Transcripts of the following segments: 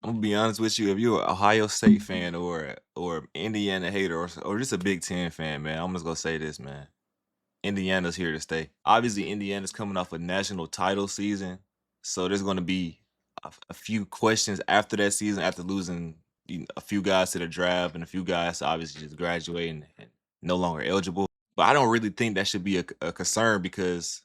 I'm gonna be honest with you. If you're an Ohio State fan or Indiana hater or just a Big Ten fan, man, I'm just gonna say this, man. Indiana's here to stay. Obviously, Indiana's coming off a national title season, so there's gonna be a few questions after that season, after losing a few guys to the draft and a few guys obviously just graduating and no longer eligible. But I don't really think that should be a concern because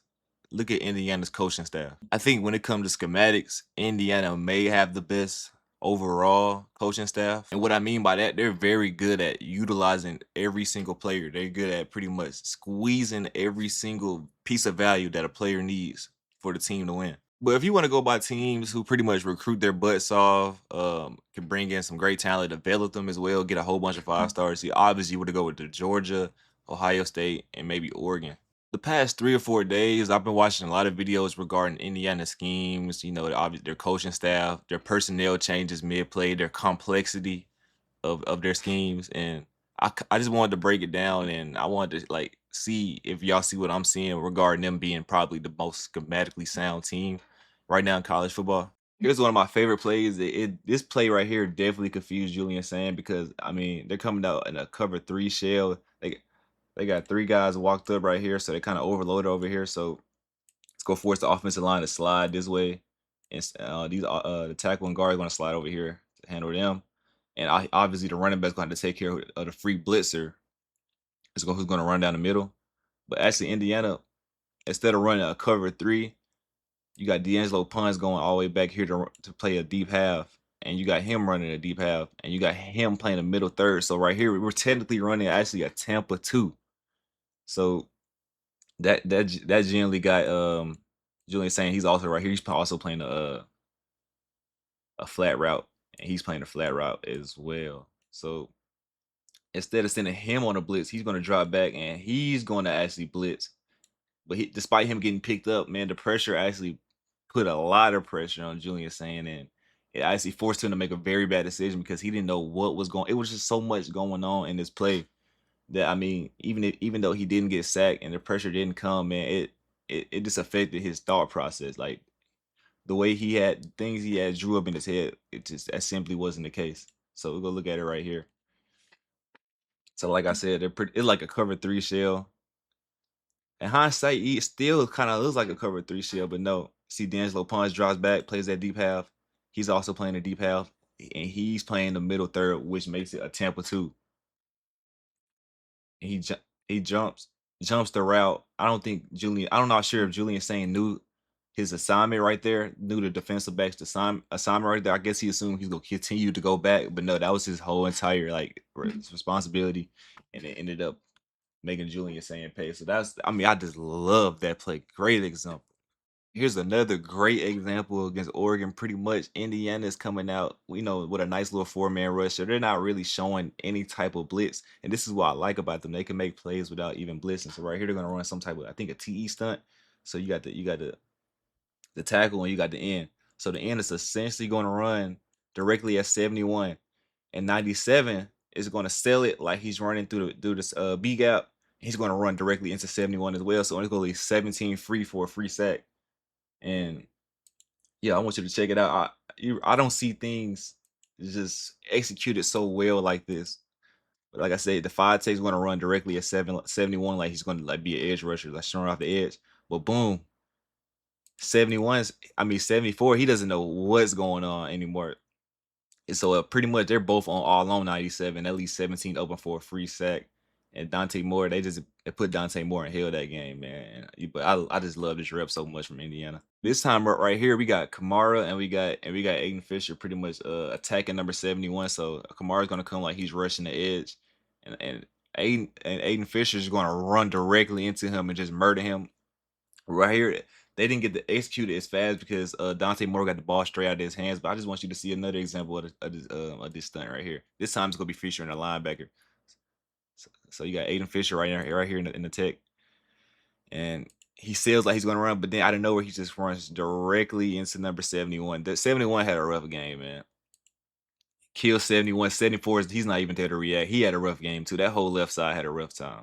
look at Indiana's coaching staff. I think when it comes to schematics, Indiana may have the best overall coaching staff. And what I mean by that, they're very good at utilizing every single player. They're good at pretty much squeezing every single piece of value that a player needs for the team to win. But if you want to go by teams who pretty much recruit their butts off, can bring in some great talent, develop them as well, get a whole bunch of 5 stars, you obviously would go with the Georgia, Ohio State, and maybe Oregon. The past 3 or 4 days, I've been watching a lot of videos regarding Indiana schemes, their coaching staff, their personnel changes mid-play, their complexity of their schemes, and I just wanted to break it down, and I wanted to, like, see if y'all see what I'm seeing regarding them being probably the most schematically sound team right now in college football. Here's one of my favorite plays. This play right here definitely confused Julian Sand because, I mean, they're coming out in a cover 3 shell. They got 3 guys walked up right here, so they kinda overloaded over here, so it's gonna force the offensive line to slide this way, and the tackle and guard is gonna slide over here to handle them, and obviously, the running back's gonna have to take care of the free blitzer who's gonna run down the middle, but actually, Indiana, instead of running a cover 3, you got D'Angelo Punch going all the way back here to play a deep half, and you got him running a deep half, and you got him playing a middle third, so right here, we're technically running actually a Tampa 2. So that generally got Julian saying he's also right here. He's also playing a flat route, and he's playing a flat route as well. So instead of sending him on a blitz, he's going to drop back and he's going to actually blitz. But despite him getting picked up, man, the pressure actually put a lot of pressure on Julian saying, and it actually forced him to make a very bad decision because he didn't know what was going. It was just so much going on in this play that, I mean, even though he didn't get sacked and the pressure didn't come, man, it just affected his thought process. Like the way he had things he had drew up in his head, it just that simply wasn't the case. So we'll go look at it right here. So like I said, it's like a cover 3 shell. In hindsight, it still kind of looks like a cover 3 shell, but no. See, D'Angelo Pons drops back, plays that deep half. He's also playing the deep half, and he's playing the middle third, which makes it a Tampa 2. And he jumps the route. I'm not sure if Julian Sane knew his assignment right there, knew the defensive back's assignment right there. I guess he assumed he's gonna continue to go back, but no, that was his whole entire responsibility, and it ended up making Julian Sane pay. So I mean, I just love that play. Great example. Here's another great example against Oregon. Pretty much, Indiana is coming out, with a nice little 4-man rush. So they're not really showing any type of blitz, and this is what I like about them. They can make plays without even blitzing. So right here, they're gonna run some type of, I think, a TE stunt. So you got the tackle and you got the end. So the end is essentially going to run directly at 71, and 97 is going to sell it like he's running through this B gap. He's going to run directly into 71 as well. So it's going to be 17 free for a free sack. And yeah, I want you to check it out. I don't see things just executed so well like this. But like I said, the 5 tech's going to run directly at 71, like he's going to like be an edge rusher, like showing off the edge. But boom, 74, he doesn't know what's going on anymore. And so pretty much they're both on 97, at least 17 open for a free sack. And Dante Moore, they put Dante Moore in hell that game, man. But I just love this rep so much from Indiana. This time right here, we got Kamara and we got Aiden Fisher pretty much attacking number 71. So Kamara's gonna come like he's rushing the edge, and Aiden Fisher is gonna run directly into him and just murder him. Right here, they didn't get to execute it as fast because Dante Moore got the ball straight out of his hands. But I just want you to see another example of this stunt right here. This time it's gonna be featuring a linebacker. So you got Aiden Fisher right here in the tech, and he sails like he's gonna run, but then out of nowhere he just runs directly into number 71. The 71 had a rough game, man. Kill 71, 74. He's not even there to react. He had a rough game too. That whole left side had a rough time.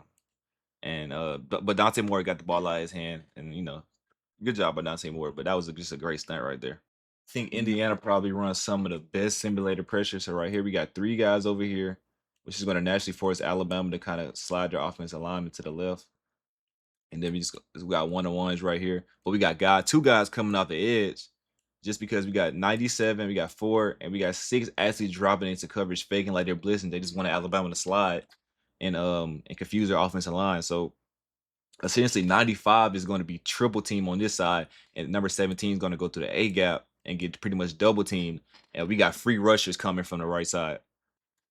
And but Dante Moore got the ball out of his hand, and good job by Dante Moore. But that was just a great stunt right there. think Indiana probably runs some of the best simulated pressure. So right here, we got 3 guys over here, which is gonna naturally force Alabama to kinda slide their offensive lineman to the left. And then we got one-on-ones right here. But we got 2 guys coming off the edge just because we got 97, we got 4, and we got 6 actually dropping into coverage, faking like they're blitzing. They just wanted Alabama to slide and confuse their offensive line. So essentially 95 is going to be triple team on this side, and number 17 is going to go to the A gap and get pretty much double team. And we got free rushers coming from the right side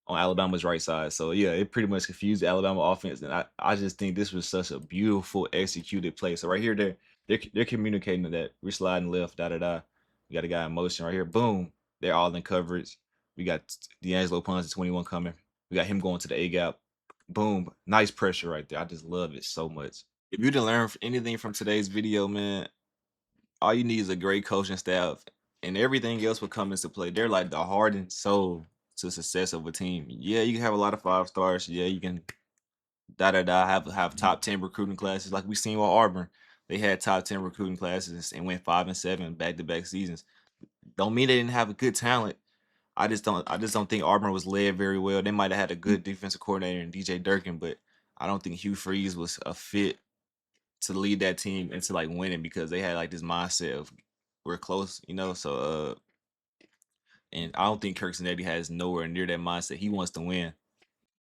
on Alabama's right side. So yeah, it pretty much confused the Alabama offense. And I just think this was such a beautiful executed play. So right here, they're communicating that we're sliding left, da da da. We got a guy in motion right here. Boom. They're all in coverage. We got D'Angelo Ponce 21 coming. We got him going to the A gap. Boom. Nice pressure right there. I just love it so much. If you didn't learn anything from today's video, man, all you need is a great coaching staff, and everything else will come into play. They're like the heart and soul to success of a team. Yeah, you can have a lot of 5 stars. Yeah, you can da da da have top 10 recruiting classes like we seen with Auburn. They had top 10 recruiting classes and went 5-7 back-to-back seasons. Don't mean they didn't have a good talent. I just don't think Auburn was led very well. They might have had a good defensive coordinator in DJ Durkin, but I don't think Hugh Freeze was a fit to lead that team into like winning because they had like this mindset of we're close, you know. So and I don't think Curt Cignetti has nowhere near that mindset. He wants to win.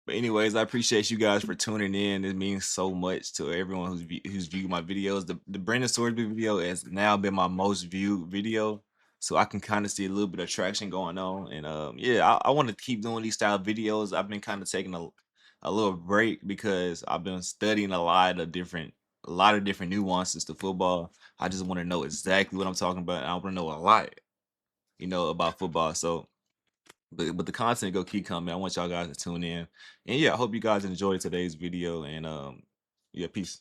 But anyways, I appreciate you guys for tuning in. It means so much to everyone who's viewed my videos. The Brandon Sorsby video has now been my most viewed video, so I can kind of see a little bit of traction going on. And yeah, I want to keep doing these style videos. I've been kind of taking a little break because I've been studying a lot of different nuances to football. I just want to know exactly what I'm talking about. And I want to know a lot, you know, about football. So but the content go keep coming. I want y'all guys to tune in. And yeah, I hope you guys enjoyed today's video. And yeah, peace.